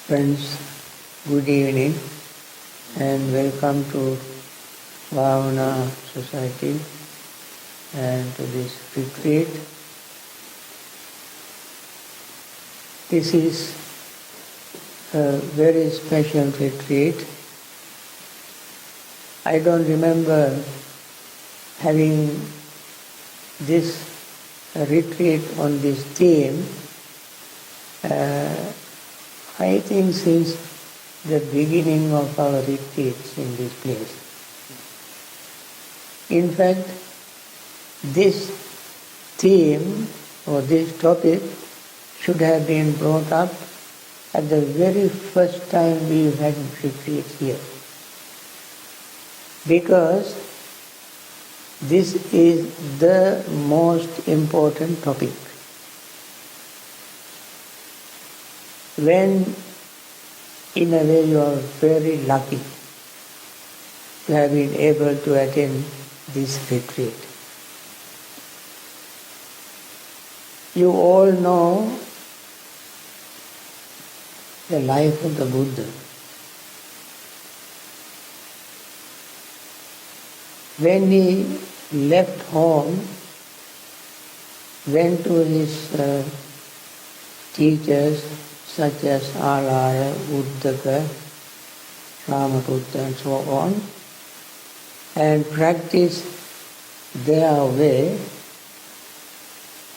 Friends, good evening and welcome to Bhavana Society and to this retreat. This is a very special retreat. I don't remember having this retreat on this theme I think since the beginning of our retreats in this place. In fact, this theme or this topic should have been brought up at the very first time we had retreats here. Because this is the most important topic. When in a way you are very lucky to have been able to attend this retreat. You all know the life of the Buddha. When he left home, went to his teachers such as Alaya, Uddaka, Ramaputra and so on, and practiced their way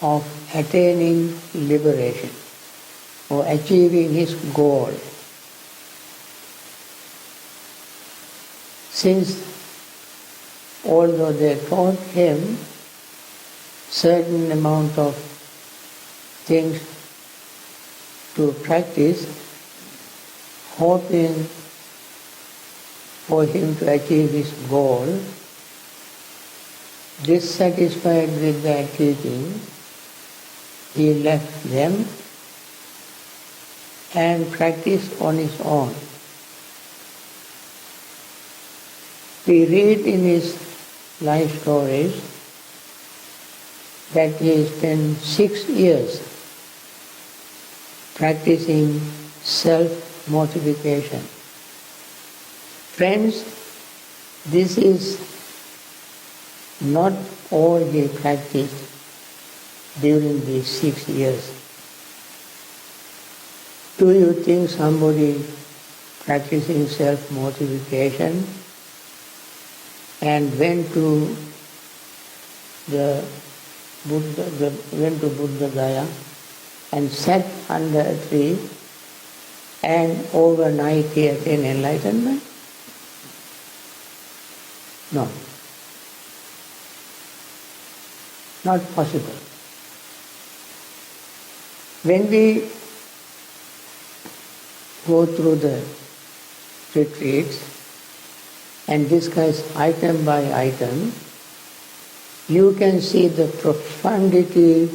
of attaining liberation or achieving his goal. Since although they taught him certain amount of things to practice, hoping for him to achieve his goal, dissatisfied with their teaching, he left them and practiced on his own. We read in his life stories that he spent 6 years practicing self-mortification. Friends, this is not all he practiced during these 6 years. Do you think somebody practicing self-mortification and went to Buddha Gaya and sat under a tree and overnight he attained enlightenment? No. Not possible. When we go through the retreats and discuss item by item, you can see the profundity,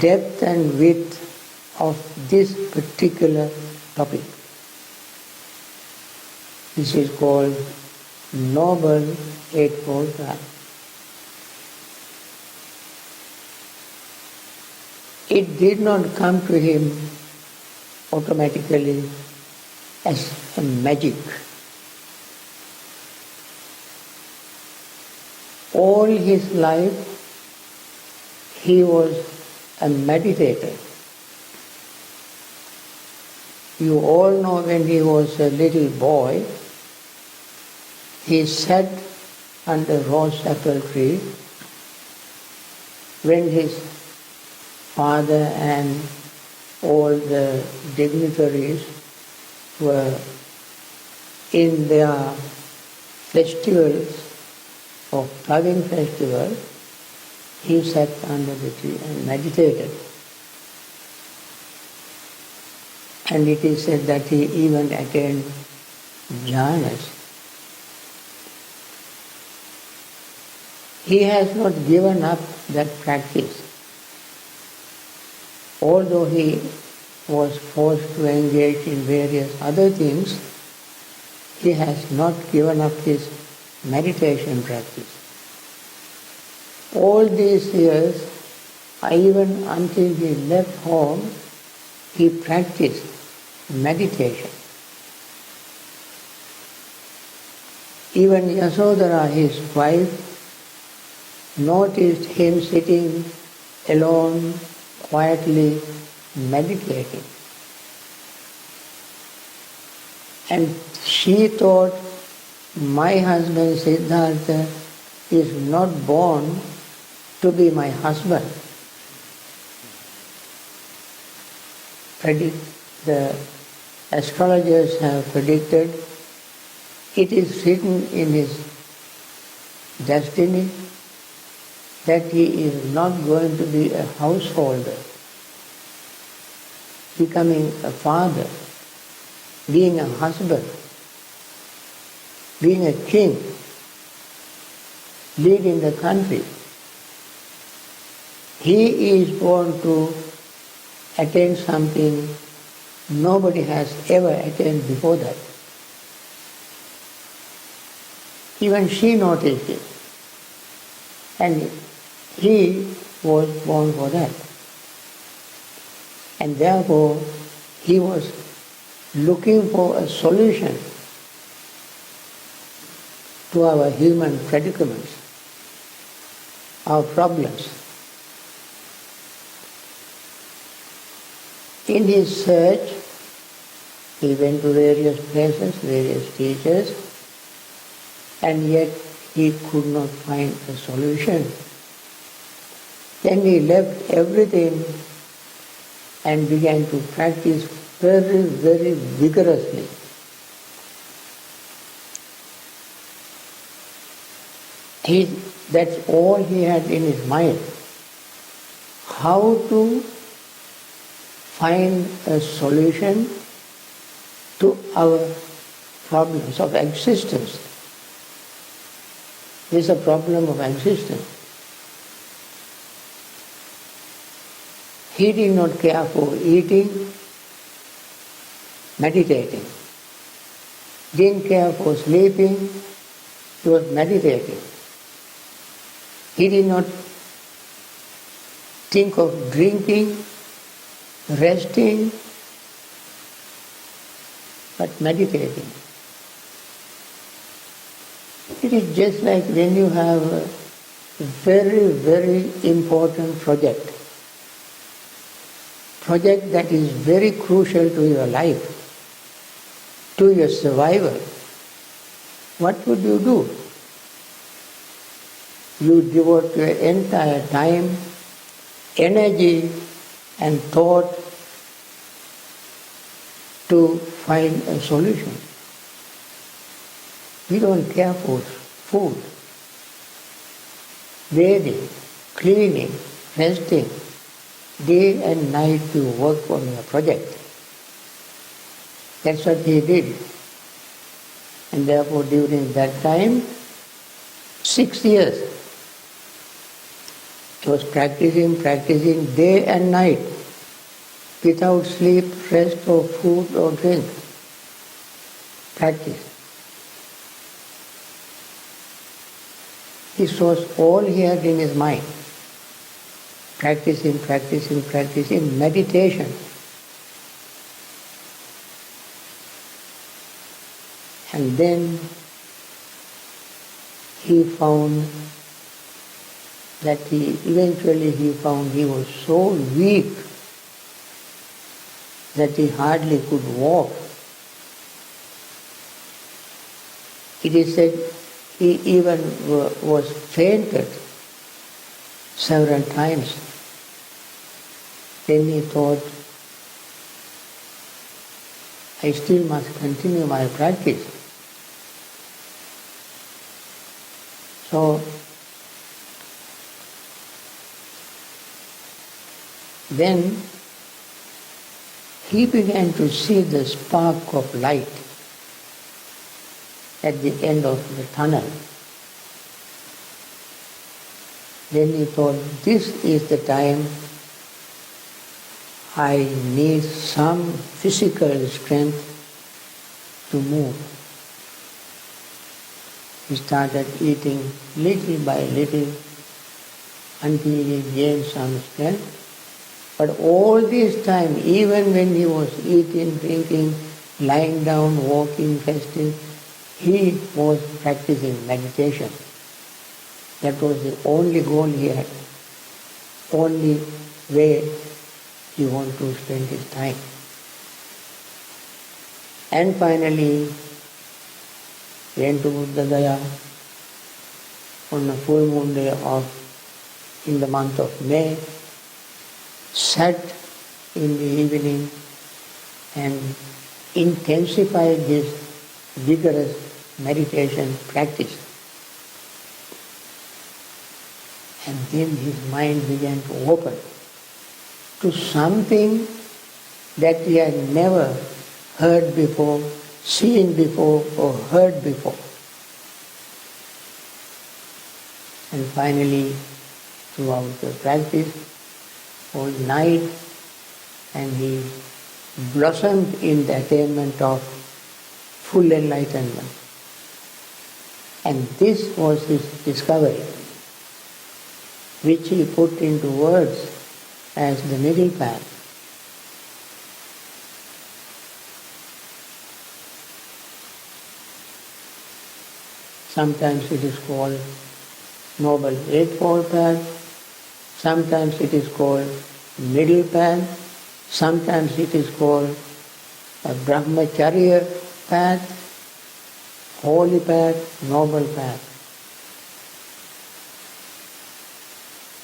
depth and width of this particular topic. This is called Noble Eightfold Path. It did not come to him automatically as a magic. All his life he was a meditator. You all know when he was a little boy, he sat under rose apple tree when his father and all the dignitaries were in their festivals of loving festival. He sat under the tree and meditated. And it is said that he even attained jhanas. He has not given up that practice. Although he was forced to engage in various other things, he has not given up his meditation practice. All these years, even until he left home, he practiced meditation. Even Yasodhara, his wife, noticed him sitting alone, quietly meditating. And she thought, my husband Siddhartha is not born to be my husband. The astrologers have predicted, it is written in his destiny that he is not going to be a householder, becoming a father, being a husband, being a king, leading the country. He is born to attain something nobody has ever attained before that. Even she noticed it. And he was born for that. And therefore, he was looking for a solution to our human predicaments, our problems. In his search, he went to various places, various teachers, and yet he could not find a solution. Then he left everything and began to practice very, very vigorously. That's all he had in his mind. How to find a solution to our problems of existence. This is a problem of existence. He did not care for eating, meditating. Didn't care for sleeping, he was meditating. He did not think of drinking, resting, but meditating. It is just like when you have a very, very important project that is very crucial to your life, to your survival. What would you do? You devote your entire time, energy, and thought to find a solution. We don't care for food, bathing, cleaning, resting. Day and night you work on your project. That's what he did. And therefore during that time, 6 years, he was practicing day and night, without sleep, rest or food or drink. Practice. This was all he had in his mind. Practicing meditation. And then he found that eventually he found he was so weak that he hardly could walk. It is said he even was fainted several times. Then he thought, I still must continue my practice. So then he began to see the spark of light at the end of the tunnel. Then he thought, this is the time I need some physical strength to move. He started eating little by little until he gained some strength. But all this time, even when he was eating, drinking, lying down, walking, fasting, he was practicing meditation. That was the only goal he had, only way he wanted to spend his time. And finally, went to Buddha Gaya on a full moon day in the month of May, sat in the evening and intensified this vigorous meditation practice. And then his mind began to open to something that he had never heard before, seen before, or heard before. And finally, throughout the practice, all night, and he blossomed in the attainment of full enlightenment. And this was his discovery, which he put into words as the middle path. Sometimes it is called Noble Eightfold Path, sometimes it is called middle path, sometimes it is called a brahmacharya path, holy path, noble path.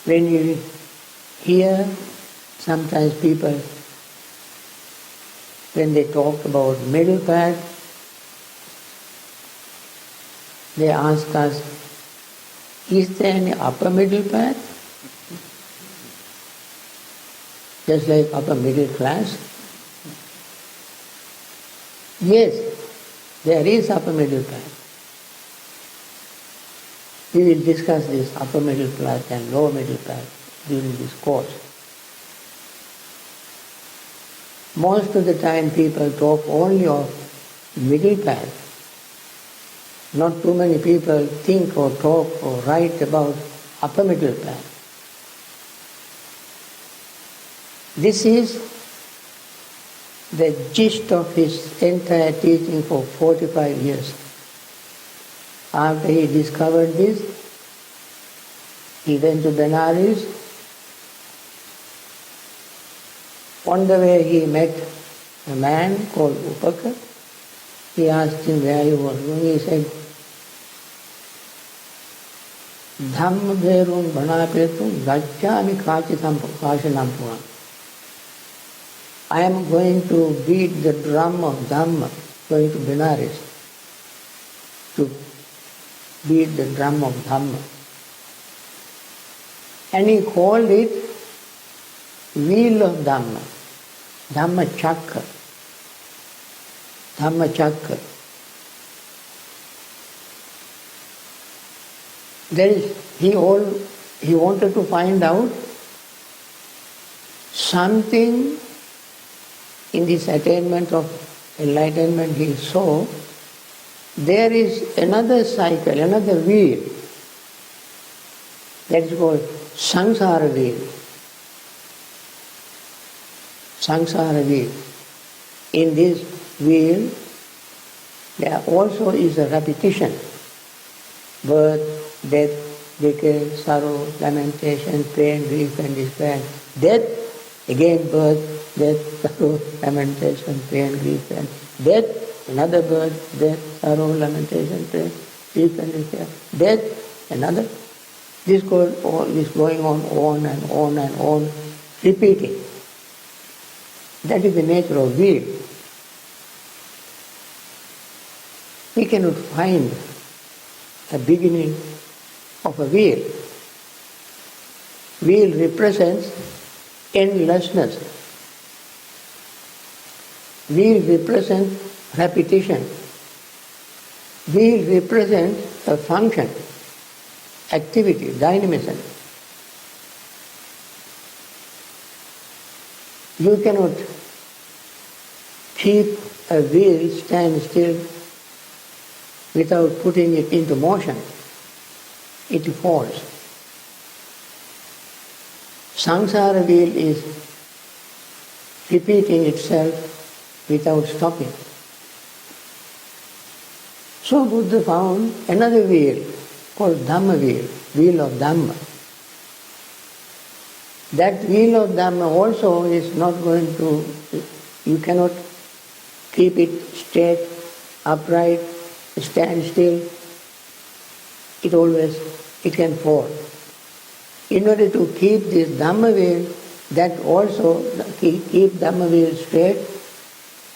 When you hear, sometimes people, when they talk about middle path, they ask us, is there any upper middle path? Just like upper middle class? Yes, there is upper middle path. We will discuss this upper middle class and lower middle path during this course. Most of the time people talk only of middle path. Not too many people think or talk or write about upper middle path. This is the gist of his entire teaching for 45 years. After he discovered this, he went to Benares. On the way he met a man called Upaka. He asked him where he was going. He said, Dhamma bherum bhanapetum gacchami kachitam kashanam puram. I am going to beat the drum of Dhamma, going to Benares to beat the drum of Dhamma. And he called it wheel of Dhamma, Dhamma Chakra. Dhamma Chakra. He wanted to find out something in this attainment of enlightenment. He saw there is another cycle, another wheel, that is called samsara wheel. Samsara wheel. In this wheel, there also is a repetition. Birth, death, decay, sorrow, lamentation, pain, grief and despair. Death, again birth, death, sorrow, lamentation, pain, grief and death, another birth, death, sorrow, lamentation, pain, grief and despair. Death, another. This is going on and on and on, repeating. That is the nature of wheel. We cannot find a beginning of a wheel. Wheel represents endlessness. Wheel represents repetition. Wheel represents a function, activity, dynamism. You cannot keep a wheel stand still without putting it into motion. It falls. Samsara wheel is repeating itself without stopping. So Buddha found another wheel called Dhamma wheel of Dhamma. That wheel of Dhamma also is not going to, you cannot keep it straight, upright, stand still. It can fall. In order to keep this Dhamma wheel, that also keep Dhamma wheel straight,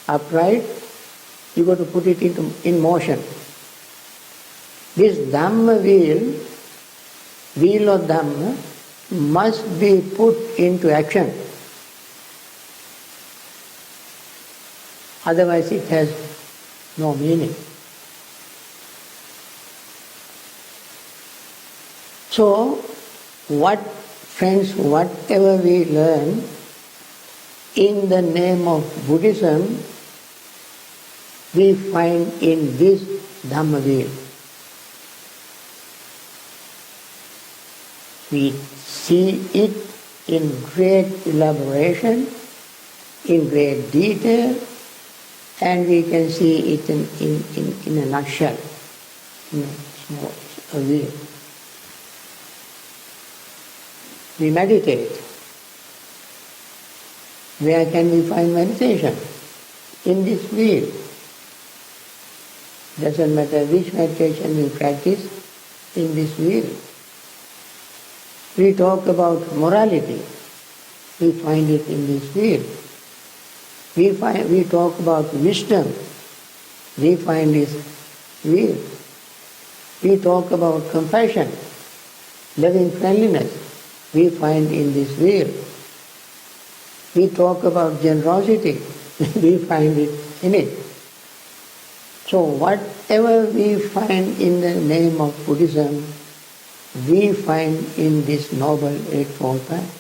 upright, you got to put it in motion. This Dhamma wheel of Dhamma, must be put into action. Otherwise it has no meaning. So, whatever we learn in the name of Buddhism, we find in this Dhamma wheel. We see it in great elaboration, in great detail, and we can see it in a nutshell, in a wheel. We meditate. Where can we find meditation? In this wheel. Doesn't matter which meditation we practice, in this wheel. We talk about morality. We find it in this wheel. We talk about wisdom. We find this wheel. We talk about compassion, loving friendliness. We find in this wheel. We talk about generosity. We find it in it. So whatever we find in the name of Buddhism, we find in this Noble Eightfold Path.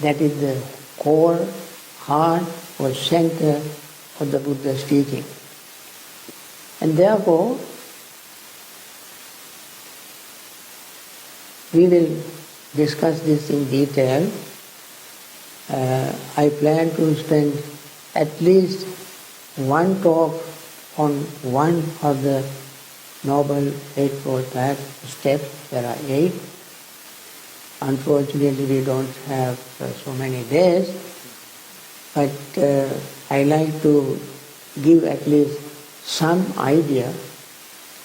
That is the core, heart or center of the Buddha's teaching. And therefore, we will discuss this in detail. I plan to spend at least one talk on one of the Noble Eightfold Path steps. There are 8. Unfortunately, we don't have so many days, but I like to give at least some idea.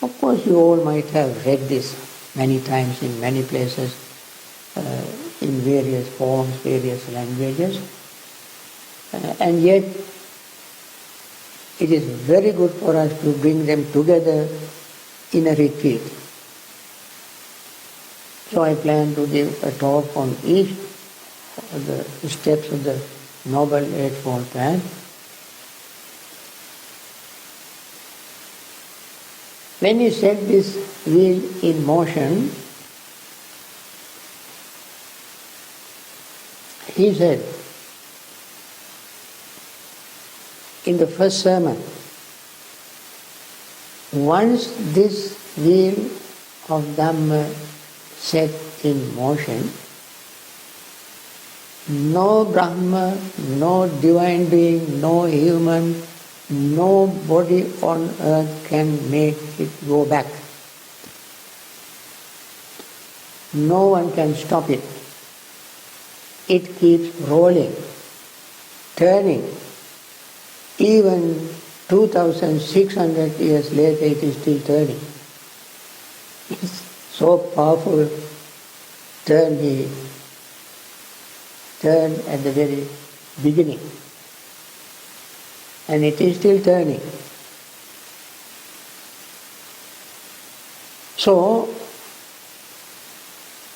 Of course, you all might have read this many times in many places, in various forms, various languages, and yet it is very good for us to bring them together in a retreat. So I plan to give a talk on each of the steps of the Noble Eightfold Path. When he set this wheel in motion, he said in the first sermon, once this wheel of Dhamma set in motion, no Brahma, no divine being, no human, no body on earth can make it go back. No one can stop it. It keeps rolling, turning. Even 2,600 years later, it is still turning. It's so powerful turn he turned at the very beginning. And it is still turning. So,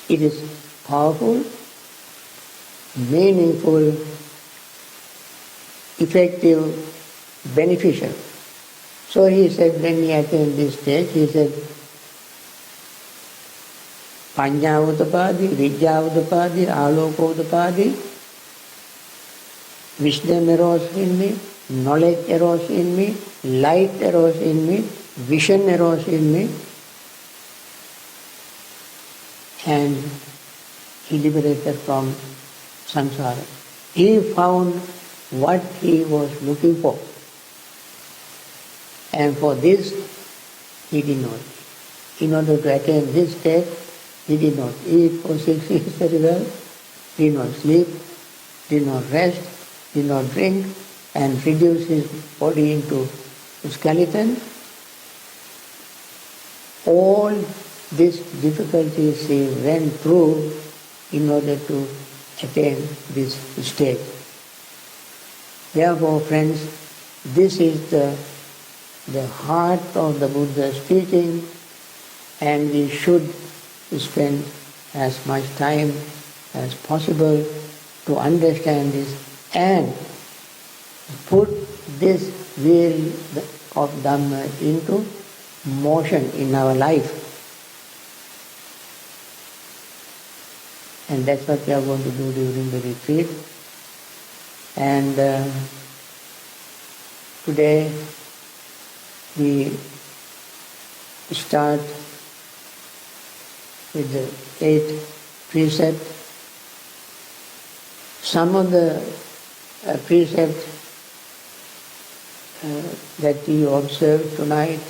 it is powerful, meaningful, effective, beneficial. So he said, when he attained this stage, he said, Panya Udapadi, Vidya Udapadi, Aloka Udapadi, wisdom arose in me, knowledge arose in me, light arose in me, vision arose in me, and he liberated from samsara. He found what he was looking for. And for this, he did not. In order to attain this state, he did not eat for 6 years very well, did not sleep, did not rest, did not drink, and reduced his body into a skeleton. All these difficulties he went through in order to attain this state. Therefore, friends, this is the heart of the Buddha's teaching, and we should spend as much time as possible to understand this and put this wheel of Dhamma into motion in our life. And that's what we are going to do during the retreat. And today we start with the 8th precept. Some of the precepts that you observe tonight,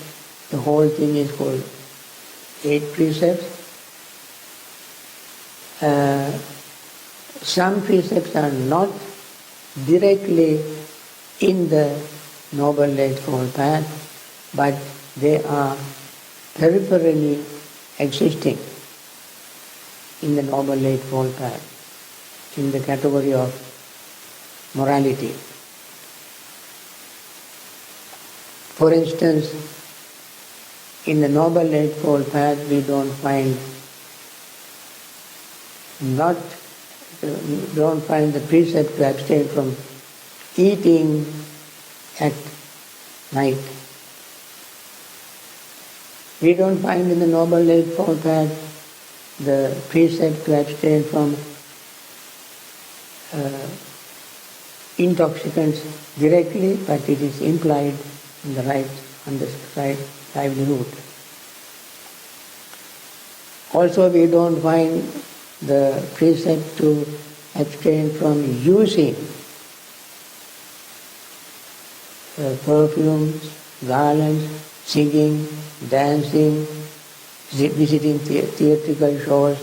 the whole thing is called 8 precepts. Some precepts are not directly in the Noble Eightfold Path, but they are peripherally existing in the Noble Eightfold Path, in the category of morality. For instance, in the Noble Eightfold Path we don't find the precept to abstain from eating at night. We don't find in the Noble Eightfold Path the precept to abstain from intoxicants directly, but it is implied in the right livelihood. Also, we don't find the precept to abstain from using perfumes, garlands, singing, dancing, visiting theatrical shows,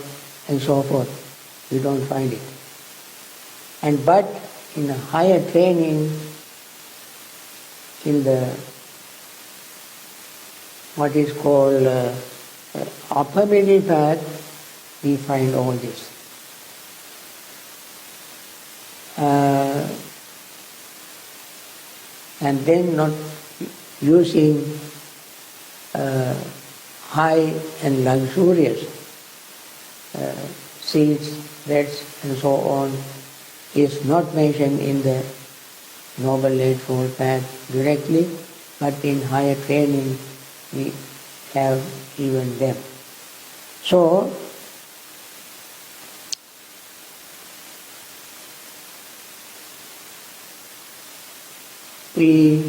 and so forth. We don't find it. But in a higher training, in the what is called upper middle path, we find all this. And then not using high and luxurious silks, threads, and so on is not mentioned in the Noble Eightfold Path directly, but in higher training we have even them. So, we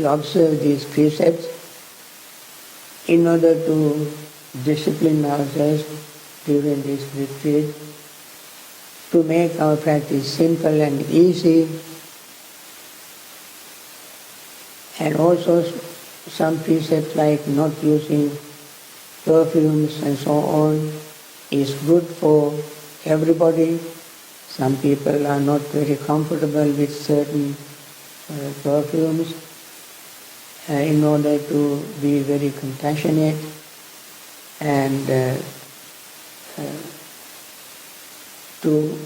observe these precepts in order to discipline ourselves during this retreat, to make our practice simple and easy, and also some precepts like not using perfumes and so on is good for everybody. Some people are not very comfortable with certain perfumes. In order to be very compassionate and to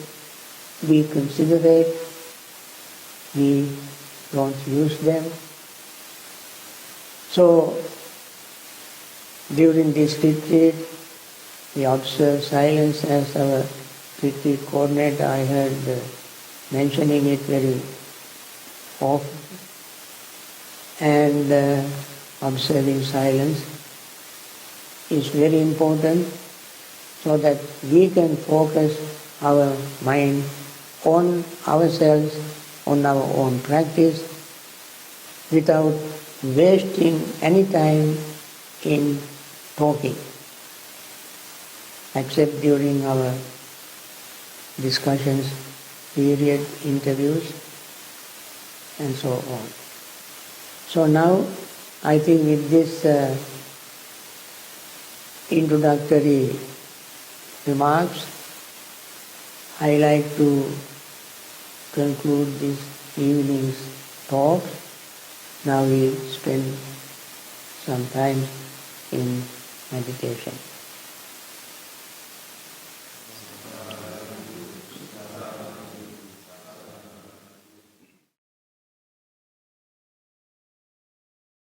be considerate, we don't use them. So, during this retreat, we observe silence as our retreat coordinator. I heard mentioning it very often. And observing silence is very important so that we can focus our mind on ourselves, on our own practice, without wasting any time in talking, except during our discussions period interviews, and so on. So now, I think with this introductory remarks, I like to conclude this evening's talk. Now we spend some time in meditation.